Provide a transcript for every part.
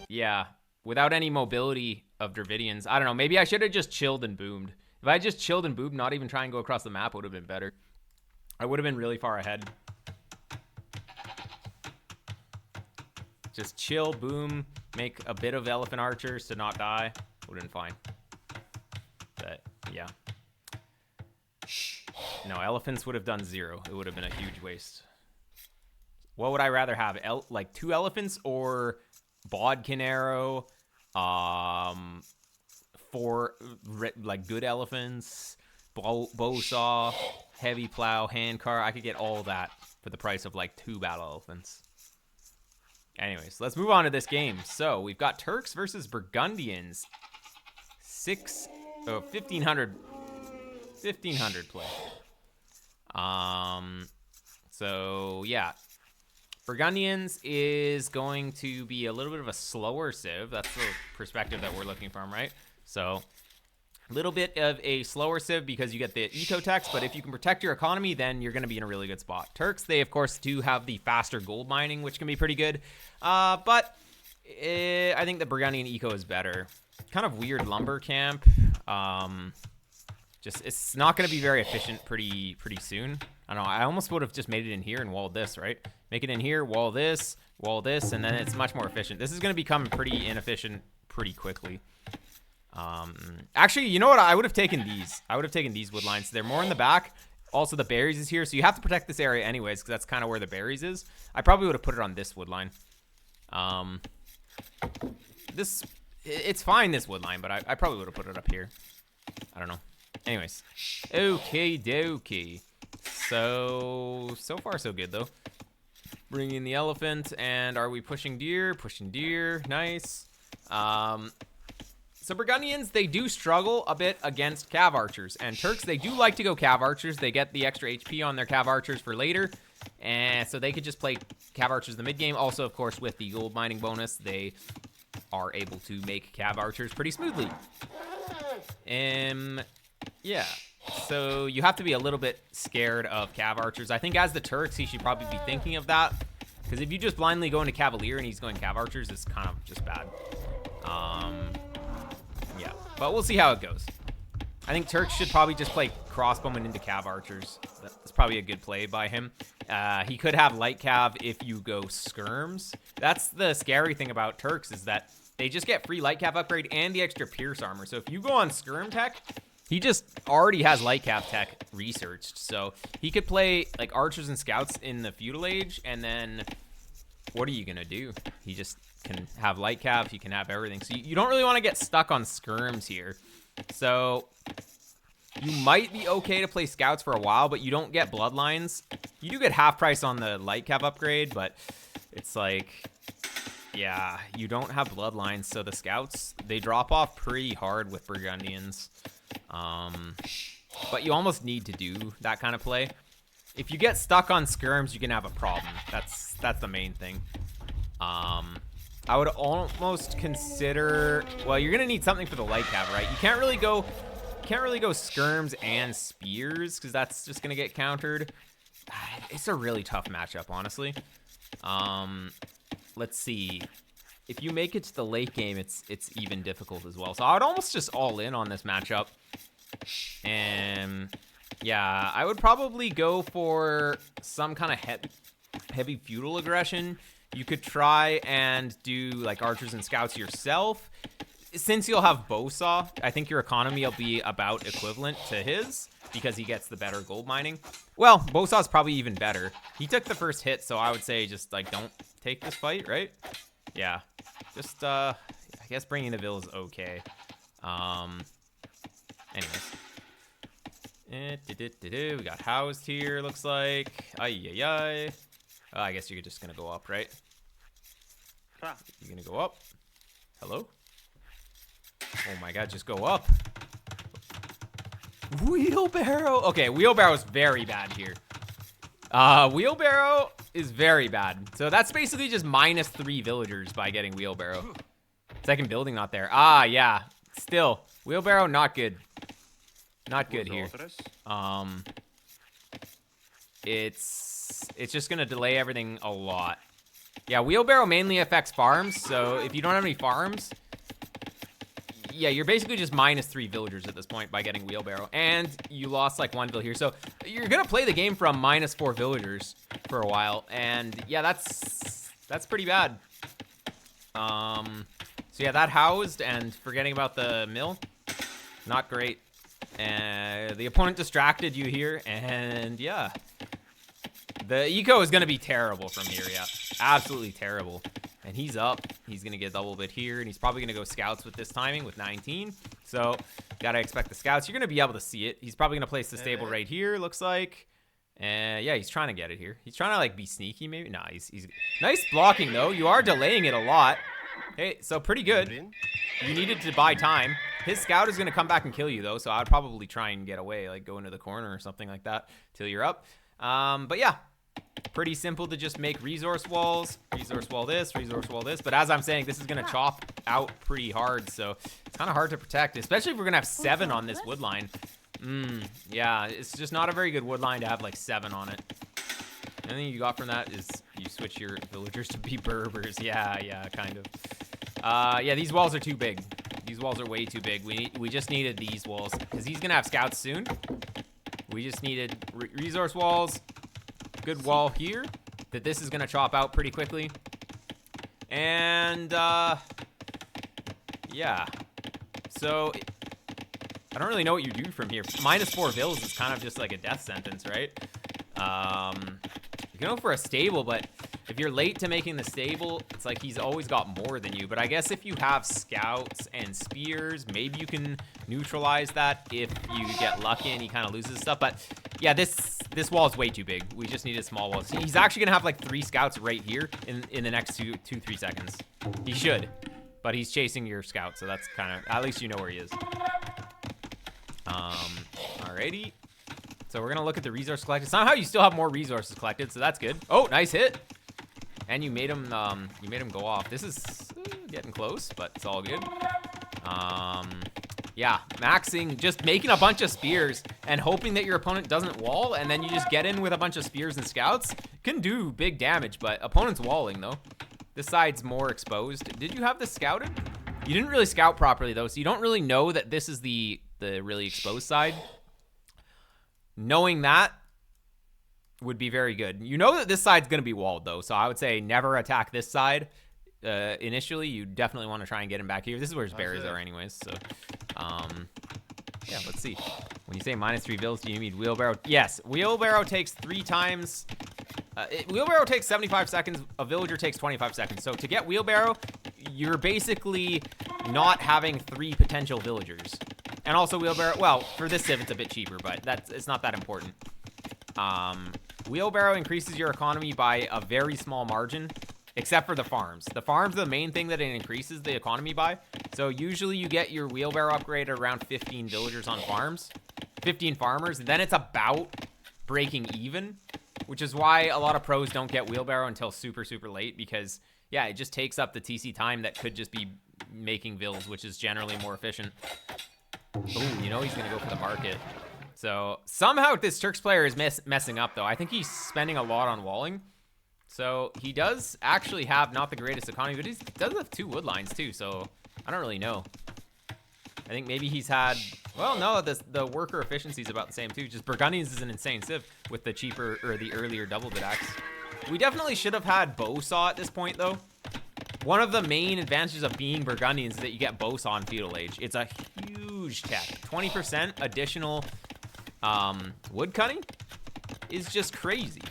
yeah, without any mobility of Dravidians. I don't know. Maybe I should have just chilled and boomed. If I just chilled and boomed, not even try and go across the map, would have been better. I would have been really far ahead. Just chill, boom, make a bit of elephant archers to not die. Would have been fine. But, yeah. No, elephants would have done 0. It would have been a huge waste. What would I rather have? Like 2 elephants or bodkin arrow? 4 like good elephants, bow saw, heavy plow, hand car. I could get all that for the price of like 2 battle elephants. Anyways, let's move on to this game. So we've got Turks versus Burgundians. 1500 play. So yeah, Burgundians is going to be a little bit of a slower civ. That's the perspective that we're looking from, right? So a little bit of a slower civ because you get the eco tax, but if you can protect your economy, then you're going to be in a really good spot. Turks, they of course do have the faster gold mining, which can be pretty good. But I think the Burgundian eco is better. Kind of weird lumber camp. Just it's not going to be very efficient pretty soon. I don't know. I almost would have just made it in here and walled this, right? Make it in here, wall this, and then it's much more efficient. This is going to become pretty inefficient pretty quickly. Actually, you know what? I would have taken these. I would have taken these wood lines. They're more in the back. Also, the berries is here, so you have to protect this area anyways, because that's kind of where the berries is. I probably would have put it on this wood line. It's fine, this wood line, but I probably would have put it up here. I don't know. Anyways. Okay, dokie. So far so good, though. Bring in the elephant, and are we pushing deer? Pushing deer. Nice. So Burgundians, they do struggle a bit against cav archers, and Turks, they do like to go cav archers. They get the extra HP on their cav archers for later, and so they could just play cav archers in the mid game. Also, of course, with the gold mining bonus, they are able to make cav archers pretty smoothly. Yeah. So you have to be a little bit scared of cav archers. I think as the Turks, he should probably be thinking of that, because if you just blindly go into cavalier and he's going cav archers, it's kind of just bad. Yeah, but we'll see how it goes. I think Turks should probably just play crossbowmen into cav archers. That's probably a good play by him. He could have light cav if you go skirms. That's the scary thing about Turks, is that they just get free light cav upgrade and the extra pierce armor. So if you go on skirm tech, he just already has light cav tech researched. So he could play like archers and scouts in the feudal age, and then what are you gonna do? He just can have light cav, he can have everything. So you don't really want to get stuck on skirms here. So you might be okay to play scouts for a while, but you don't get bloodlines. You do get half price on the light cav upgrade, but it's like, yeah, you don't have bloodlines, so the scouts, they drop off pretty hard with Burgundians. But you almost need to do that kind of play. If you get stuck on skirms, you can have a problem. That's the main thing. I would almost consider, well, you're gonna need something for the light cav, right? You can't really go skirms and spears, because that's just gonna get countered. It's a really tough matchup, honestly. Let's see. If you make it to the late game, it's even difficult as well. So I would almost just all in on this matchup. And yeah, I would probably go for some kind of heavy feudal aggression. You could try and do like archers and scouts yourself. Since you'll have bowsaw, I think your economy will be about equivalent to his, because he gets the better gold mining. Well, bowsaw's probably even better. He took the first hit, so I would say just like don't take this fight, right? Yeah, just I guess bringing the Vil is okay. Anyways, we got housed here, looks like. Ay. Oh, I guess you're just gonna go up, right? You're gonna go up. Hello? Oh my god, just go up. Wheelbarrow. Okay, wheelbarrow's very bad here. Wheelbarrow is very bad. So that's basically just -3 villagers by getting wheelbarrow. Second building not there. Ah, yeah. Still, wheelbarrow not good. Not good here. It's just gonna delay everything a lot. Yeah, wheelbarrow mainly affects farms, so if you don't have any farms, yeah, you're basically just -3 villagers at this point by getting wheelbarrow, and you lost like 1 vill here, so you're gonna play the game from -4 villagers for a while, and yeah, that's pretty bad. So yeah, that housed, and forgetting about the mill, not great. And the opponent distracted you here, and yeah. The eco is going to be terrible from here, yeah. Absolutely terrible. And he's up. He's going to get a double bit here, and he's probably going to go scouts with this timing with 19. So, got to expect the scouts. You're going to be able to see it. He's probably going to place the stable right here, looks like. And yeah, he's trying to get it here. He's trying to like be sneaky maybe. Nah, he's nice blocking though. You are delaying it a lot. Hey, so pretty good. You needed to buy time. His scout is going to come back and kill you though, so I'd probably try and get away, like go into the corner or something like that till you're up. But yeah. Pretty simple to just make resource walls, resource wall this, but as I'm saying, this is going to chop out pretty hard, so it's kind of hard to protect, especially if we're going to have 7 on this wood line. Yeah, it's just not a very good wood line to have like 7 on it. Anything you got from that is you switch your villagers to be Berbers. Yeah, kind of. Yeah, these walls are too big. These walls are way too big. We just needed these walls because he's going to have scouts soon. We just needed resource walls. Good wall here that this is going to chop out pretty quickly. And, yeah. So, I don't really know what you do from here. -4 vills is kind of just like a death sentence, right? You can go for a stable, but if you're late to making the stable, it's like he's always got more than you. But I guess if you have scouts and spears, maybe you can neutralize that if you get lucky and he kind of loses stuff. But yeah, this wall is way too big. We just need a small wall. He's actually gonna have like 3 scouts right here in the next 2-3 seconds. He should, but he's chasing your scout, so that's kind of, at least you know where he is. Alrighty. So we're gonna look at the resource collected. Somehow you still have more resources collected, so that's good. Oh, nice hit. And you made him go off. This is getting close, but it's all good. Yeah, maxing, just making a bunch of spears and hoping that your opponent doesn't wall, and then you just get in with a bunch of spears and scouts. Can do big damage, but opponent's walling though. This side's more exposed. Did you have this scouted? You didn't really scout properly though, so you don't really know that this is the really exposed side. Knowing that would be very good. You know that this side's going to be walled though, so I would say never attack this side. Initially, you definitely want to try and get him back here. This is where his berries are anyways, so yeah, let's see. When you say -3 vills, do you need wheelbarrow? Yes, wheelbarrow takes 3 times. Wheelbarrow takes 75 seconds. A villager takes 25 seconds. So to get wheelbarrow, you're basically not having 3 potential villagers. And also wheelbarrow, well, for this civ, it's a bit cheaper, but it's not that important. Wheelbarrow increases your economy by a very small margin, except for the farms. The farms are the main thing that it increases the economy by. So usually you get your wheelbarrow upgrade around 15 villagers on farms, 15 farmers. Then it's about breaking even, which is why a lot of pros don't get wheelbarrow until super, super late, because yeah, it just takes up the TC time that could just be making vills, which is generally more efficient. Oh, you know he's gonna go for the market. So somehow this Turks player is messing up though. I think he's spending a lot on walling. So he does actually have not the greatest economy, but he does have 2 wood lines too. So I don't really know. I think maybe he's had, well, no, the worker efficiency is about the same too. Just Burgundians is an insane civ with the cheaper or the earlier double bit axe. We definitely should have had bow saw at this point though. One of the main advantages of being Burgundians is that you get bow saw in feudal age. It's a huge tech. 20% additional wood cutting is just crazy.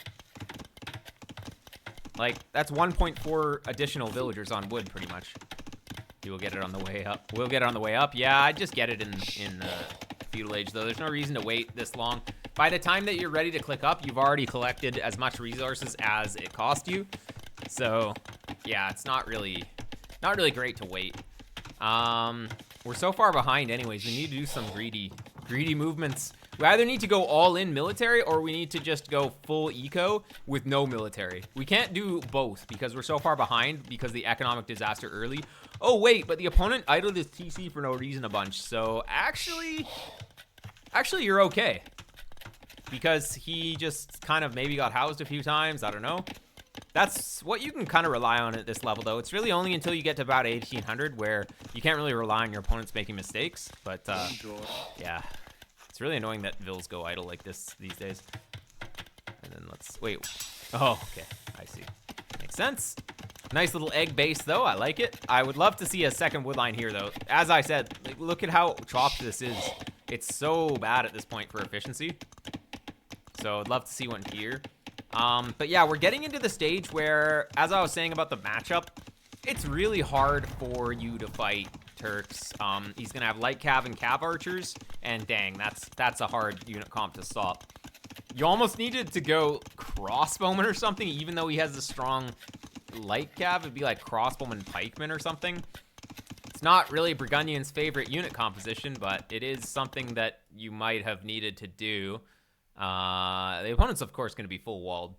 Like, that's 1.4 additional villagers on wood, pretty much. You will get it on the way up. We'll get it on the way up. Yeah, I'd just get it in feudal age, though. There's no reason to wait this long. By the time that you're ready to click up, you've already collected as much resources as it cost you. So, yeah, it's not really great to wait. We're so far behind anyways. We need to do some greedy movements. We either need to go all in military or we need to just go full eco with no military. We can't do both because we're so far behind because of the economic disaster early. Oh, wait, but the opponent idled his TC for no reason a bunch. So actually you're okay. Because he just kind of maybe got housed a few times. I don't know. That's what you can kind of rely on at this level, though. It's really only until you get to about 1800 where you can't really rely on your opponents making mistakes. But, yeah. It's really annoying that Vills go idle like this these days. And then let's... Wait. Oh, okay. I see. Makes sense. Nice little egg base, though. I like it. I would love to see a second woodline here, though. As I said, like, look at how chopped this is. It's so bad at this point for efficiency. So I'd love to see one here. But yeah, we're getting into the stage where, as I was saying about the matchup, it's really hard for you to fight Turks. He's going to have light cav and cav archers. And dang, that's a hard unit comp to stop. You almost needed to go crossbowman or something, even though he has a strong... light cav. It'd be like crossbowman pikeman or something. It's not really Burgundian's favorite unit composition, but it is something that you might have needed to do. The opponent's of course going to be full walled.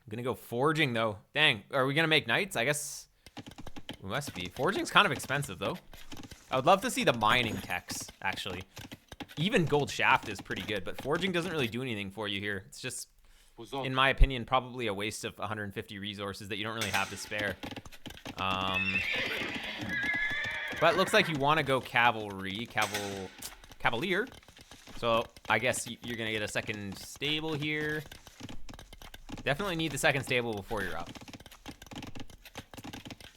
I'm gonna go forging though. Dang, are we gonna make knights? I guess we must be. Forging's kind of expensive though. I would love to see the mining techs actually. Even gold shaft is pretty good, but forging doesn't really do anything for you here. It's just, in my opinion, probably a waste of 150 resources that you don't really have to spare. But it looks like you want to go cavalier. So I guess you're going to get a second stable here. Definitely need the second stable before you're up.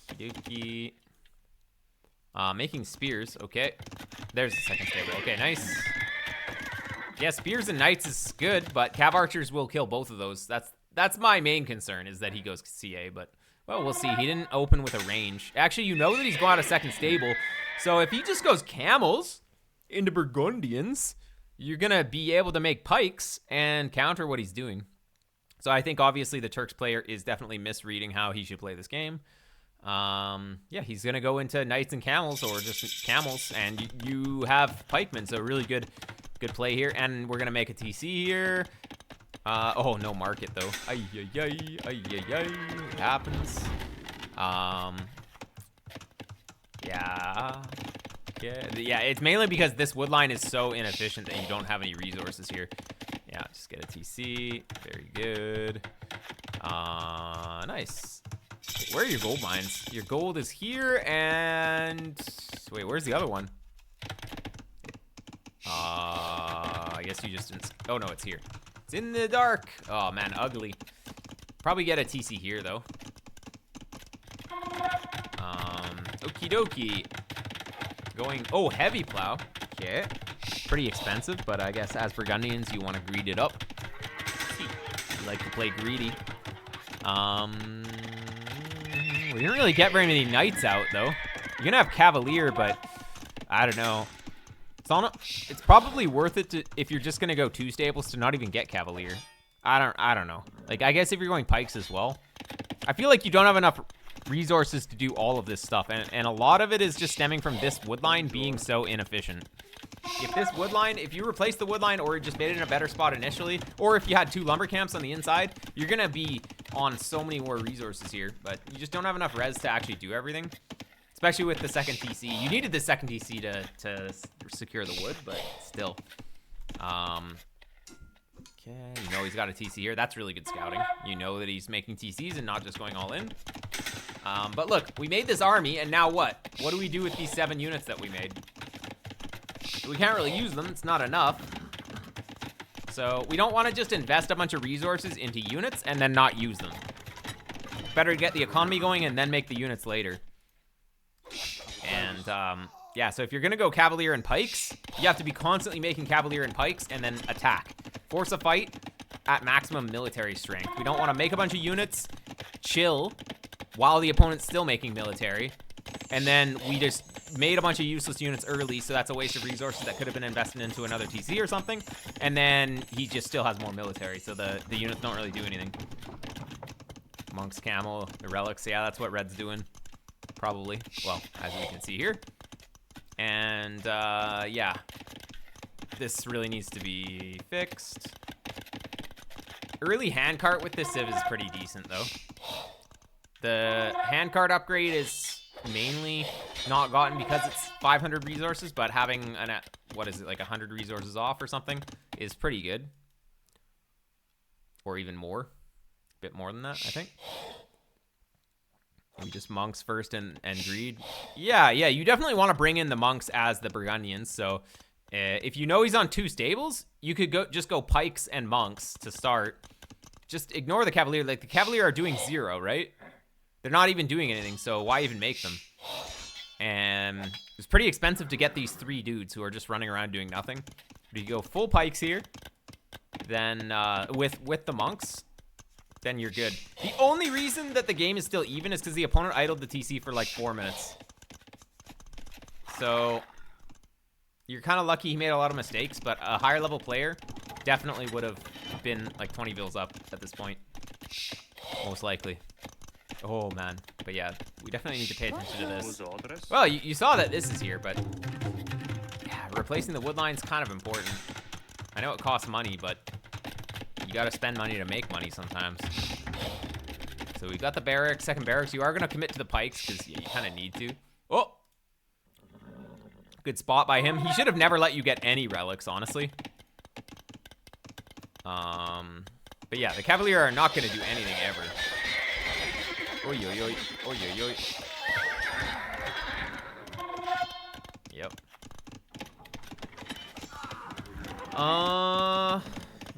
Kidoki. Making spears. Okay. There's the second stable. Okay, nice. Yeah, spears and knights is good, but cav archers will kill both of those. That's my main concern, is that he goes CA, but, well, we'll see. He didn't open with a range. Actually, you know that he's going out a second stable, so if he just goes camels into Burgundians, you're going to be able to make pikes and counter what he's doing. So I think, obviously, the Turks player is definitely misreading how he should play this game. Yeah, he's going to go into knights and camels, or just camels, and you have pikemen, so really good play here. And we're going to make a TC here. Oh, no market, though. Ay, ay, ay, ay, ay, ay. It happens. Yeah. Yeah, it's mainly because this wood line is so inefficient that you don't have any resources here. Yeah, just get a TC. Very good. Nice. Where are your gold mines? Your gold is here, and... Wait, where's the other one? I guess you just didn't... Oh, no, it's here. It's in the dark. Oh, man, ugly. Probably get a TC here, though. Okie dokie. Going... Oh, heavy plow. Okay. Pretty expensive, but I guess as Burgundians, you want to greed it up. You like to play greedy. We didn't really get very many knights out, though. You're gonna have cavalier, but I don't know. It's probably worth it to, if you're just gonna go two stables, to not even get cavalier. I don't know. Like, I guess if you're going pikes as well. I feel like you don't have enough resources to do all of this stuff, and a lot of it is just stemming from this wood line being so inefficient. If you replace the wood line, or just made it in a better spot initially, or if you had two lumber camps on the inside, you're gonna be on so many more resources here, but you just don't have enough res to actually do everything. Especially with the second TC. You needed the second TC to secure the wood, but still. Okay, you know he's got a TC here. That's really good scouting. You know that he's making TCs and not just going all in. But look, we made this army, and now what? What do we do with these 7 units that we made? We can't really use them. It's not enough. So we don't want to just invest a bunch of resources into units and then not use them. Better to get the economy going and then make the units later. And yeah, so if you're gonna go cavalier and pikes, you have to be constantly making cavalier and pikes and then attack. Force a fight at maximum military strength. We don't want to make a bunch of units, chill, while the opponent's still making military, and then we just made a bunch of useless units early, so that's a waste of resources that could have been invested into another TC or something, and then he just still has more military, so the units don't really do anything. Monk's camel, the relics, yeah, that's what red's doing. Probably. Well, as we can see here. And, yeah. This really needs to be fixed. Early handcart with this civ is pretty decent, though. The handcart upgrade is mainly not gotten because it's 500 resources, but having, what is it, like 100 resources off or something is pretty good. Or even more. bit more than that, I think. Maybe just monks first and greed. Yeah, you definitely want to bring in the monks as the Burgundians. So if you know he's on 2 stables, you could just go pikes and monks to start. Just ignore the Cavalier. Like, the Cavalier are doing 0, right? They're not even doing anything, so why even make them? And it's pretty expensive to get these 3 dudes who are just running around doing nothing. But you go full pikes here, then with the monks, then you're good. The only reason that the game is still even is because the opponent idled the TC for like 4 minutes. So you're kind of lucky he made a lot of mistakes, but a higher level player definitely would have been like 20 vils up at this point. Most likely. Oh, man. But yeah, we definitely need to pay attention to this. Well, you saw that this is here, but yeah, replacing the wood line's kind of important. I know it costs money, but you got to spend money to make money sometimes. So we got the barracks, second barracks. You are going to commit to the pikes because you kind of need to. Oh! Good spot by him. He should have never let you get any relics, honestly. But yeah, the Cavalier are not going to do anything ever. Oi, oi, oi. Oi, oi, oi. Yep.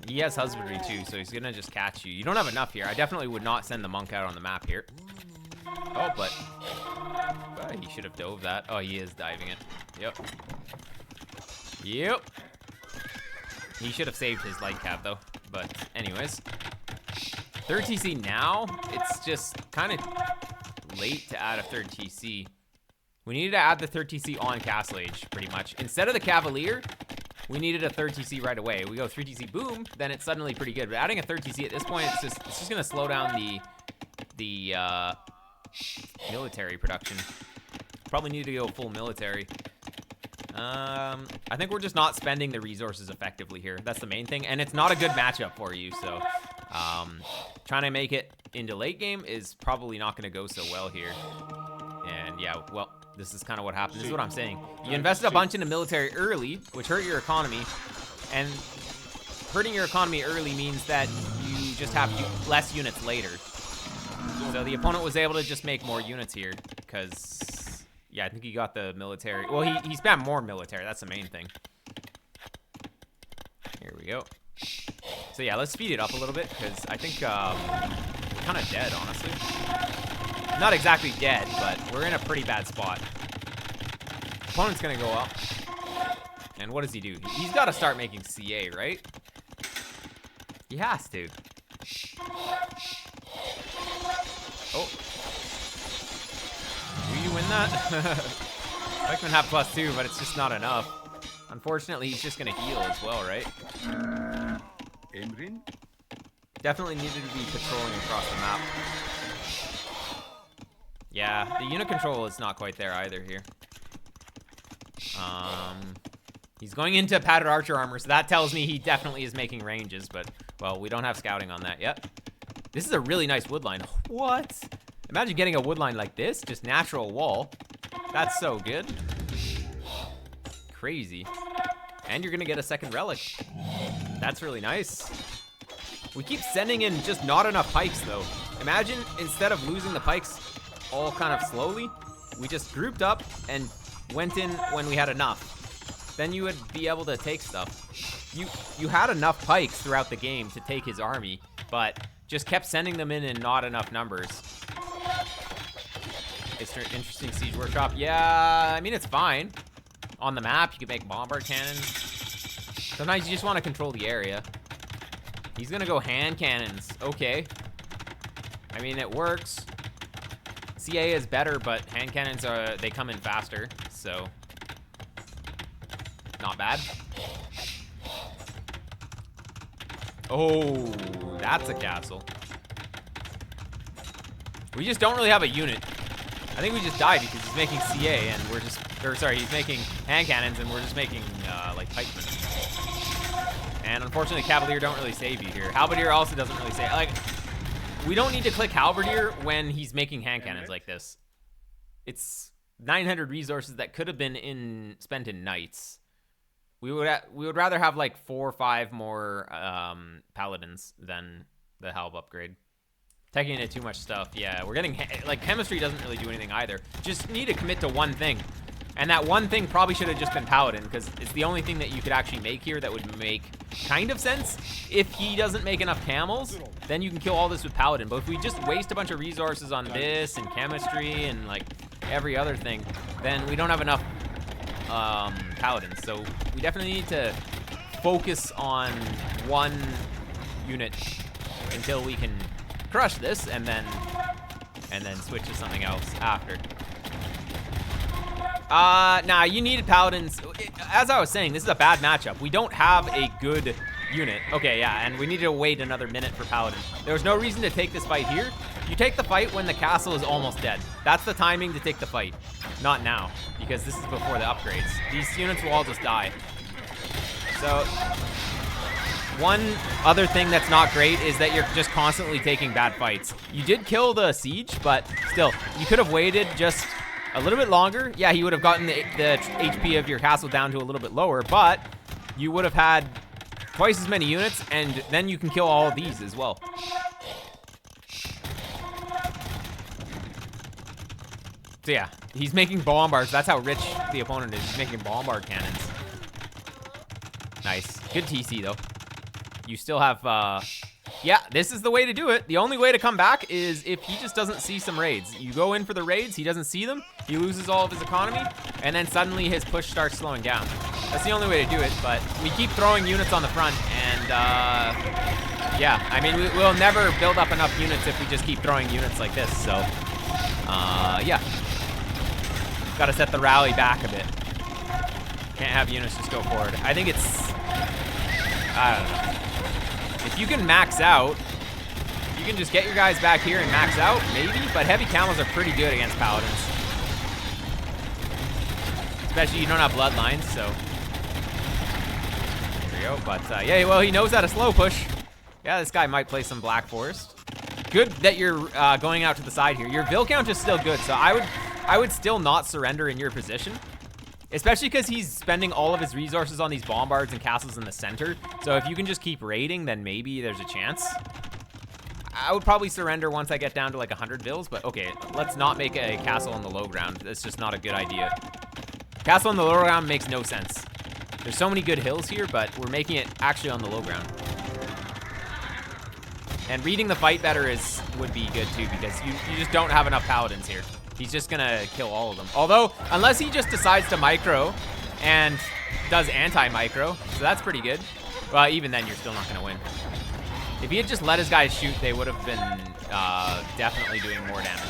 He has husbandry too, so he's gonna just catch you. You don't have enough here. I definitely would not send the monk out on the map here. Oh, but he should have dove that. Oh, he is diving it. Yep. Yep. He should have saved his light cav though. But anyways, 3rd TC now. It's just kind of late to add a 3rd TC. We needed to add the 3rd TC on Castle Age, pretty much. Instead of the Cavalier, we needed a 3rd TC right away. We go 3 TC, boom, then it's suddenly pretty good. But adding a 3rd TC at this point, it's just gonna slow down the military production. Probably need to go full military. I think we're just not spending the resources effectively here. That's the main thing, and it's not a good matchup for you. So, trying to make it into late game is probably not going to go so well here. And yeah, well, this is kind of what happened. This is what I'm saying. You invested a bunch into military early, which hurt your economy, and hurting your economy early means that you just have less units later. So the opponent was able to just make more units here because, yeah, I think he got the military. Well, he spammed more military. That's the main thing. Here we go. So yeah, let's speed it up a little bit because I think we're kind of dead, honestly. Not exactly dead, but we're in a pretty bad spot. Opponent's gonna go up. And what does he do? He's got to start making CA, right? He has to. Oh. Do you win that? Beckman have +2, but it's just not enough. Unfortunately, he's just gonna heal as well, right? Definitely needed to be patrolling across the map. Yeah, the unit control is not quite there either here. He's going into padded archer armor, so that tells me he definitely is making ranges, but, well, we don't have scouting on that yet. This is a really nice wood line. What? Imagine getting a wood line like this, just natural wall. That's so good. Crazy. And you're gonna get a second relic. That's really nice. We keep sending in just not enough pikes, though. Imagine, instead of losing the pikes all kind of slowly, we just grouped up and went in when we had enough. Then you would be able to take stuff. You had enough pikes throughout the game to take his army, but just kept sending them in not enough numbers. It's an interesting siege workshop. Yeah, I mean, it's fine. On the map, you can make bombard cannons. Sometimes you just want to control the area. He's gonna go hand cannons. Okay. I mean, it works. CA is better, but hand cannons they come in faster, so not bad. Oh, that's a castle. We just don't really have a unit. I think we just died because he's making CA and we're just, or sorry, he's making hand cannons and we're just making like pikemen. And unfortunately, Cavalier don't really save you here. Halberdier also doesn't really save. Like, we don't need to click Halberdier when he's making hand cannons like this. It's 900 resources that could have been spent in knights. We would rather have like 4 or 5 more paladins than the Halb upgrade. Taking into too much stuff. Yeah, we're getting, like, chemistry doesn't really do anything either. Just need to commit to one thing. And that one thing probably should have just been Paladin, because it's the only thing that you could actually make here that would make kind of sense. If he doesn't make enough camels, then you can kill all this with Paladin. But if we just waste a bunch of resources on this and chemistry and, like, every other thing, then we don't have enough Paladins. So we definitely need to focus on one unit until we can crush this, and then switch to something else after. Nah, you needed Paladins. As I was saying, this is a bad matchup. We don't have a good unit. Okay, yeah, and we need to wait another minute for Paladin. There was no reason to take this fight here. You take the fight when the castle is almost dead. That's the timing to take the fight. Not now, because this is before the upgrades. These units will all just die. So, one other thing that's not great is that you're just constantly taking bad fights. You did kill the siege, but still, you could have waited just a little bit longer. Yeah, he would have gotten the HP of your castle down to a little bit lower, but you would have had twice as many units, and then you can kill all of these as well. So yeah, he's making bombards. That's how rich the opponent is. He's making bombard cannons. Nice. Good TC, though. You still have, yeah, this is the way to do it. The only way to come back is if he just doesn't see some raids. You go in for the raids, he doesn't see them, he loses all of his economy, and then suddenly his push starts slowing down. That's the only way to do it, but we keep throwing units on the front, and, yeah, I mean, we'll never build up enough units if we just keep throwing units like this, so, yeah. Gotta set the rally back a bit. Can't have units just go forward. I think it's, I don't know. If you can max out, you can just get your guys back here and max out, maybe, but heavy camels are pretty good against paladins. Especially you don't have bloodlines, so. There we go, but yeah, well, he knows how to slow push. Yeah, this guy might play some Black Forest. Good that you're going out to the side here. Your Vil count is still good, so I would still not surrender in your position. Especially because he's spending all of his resources on these bombards and castles in the center. So if you can just keep raiding, then maybe there's a chance. I would probably surrender once I get down to like 100 Vils, but okay, let's not make a castle on the low ground. That's just not a good idea. Castle on the low ground makes no sense. There's so many good hills here, but we're making it actually on the low ground. And reading the fight better would be good too, because you just don't have enough paladins here. He's just gonna kill all of them. Although, unless he just decides to micro and does anti-micro, so that's pretty good. Well, even then, you're still not gonna win. If he had just let his guys shoot, they would have been definitely doing more damage.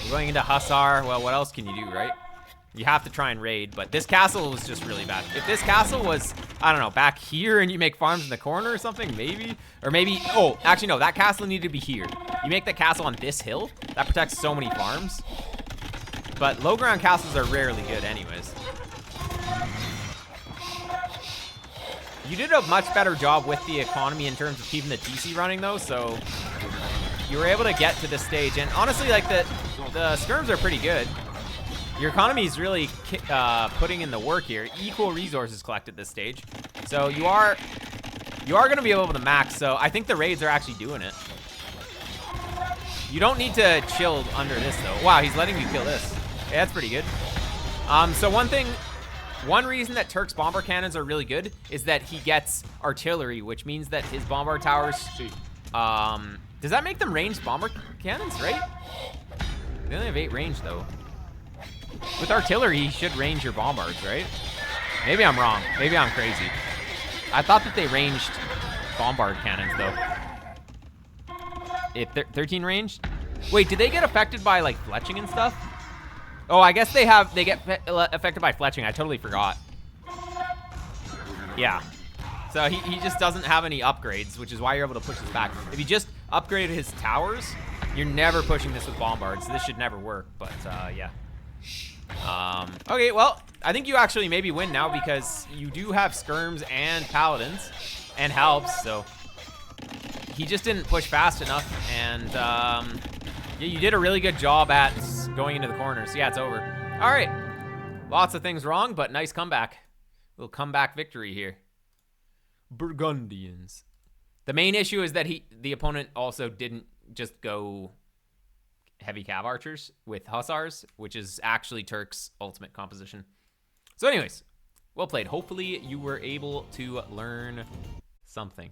We're going into Hussar. Well, what else can you do, right? You have to try and raid, but this castle was just really bad. If this castle was, I don't know, back here and you make farms in the corner or something, maybe? Or maybe, oh, actually no, that castle needed to be here. You make the castle on this hill, that protects so many farms. But low ground castles are rarely good anyways. You did a much better job with the economy in terms of keeping the TC running though, so you were able to get to this stage. And honestly, like the skirms are pretty good. Your economy is really putting in the work here. Equal resources collect at this stage. So you are going to be able to max. So I think the raids are actually doing it. You don't need to chill under this though. Wow, he's letting you kill this. Yeah, that's pretty good. So one reason that Turk's bomber cannons are really good is that he gets artillery, which means that his bomber towers, does that make them ranged bomber cannons, right? They only have 8 range though. With artillery, he should range your bombards, right? Maybe I'm wrong. Maybe I'm crazy. I thought that they ranged bombard cannons, though. If 13 range? Wait, did they get affected by, like, fletching and stuff? Oh, I guess they get affected by fletching. I totally forgot. Yeah. So he just doesn't have any upgrades, which is why you're able to push this back. If you just upgraded his towers, you're never pushing this with bombards. This should never work, but, yeah. Okay, well, I think you actually maybe win now because you do have skirms and paladins and helps, so he just didn't push fast enough, and yeah, you did a really good job at going into the corners. Yeah, it's over. All right, lots of things wrong, but nice comeback. Little comeback victory here. Burgundians. The main issue is that the opponent also didn't just go heavy cav archers with hussars, which is actually Turk's ultimate composition. So anyways, well played. Hopefully you were able to learn something.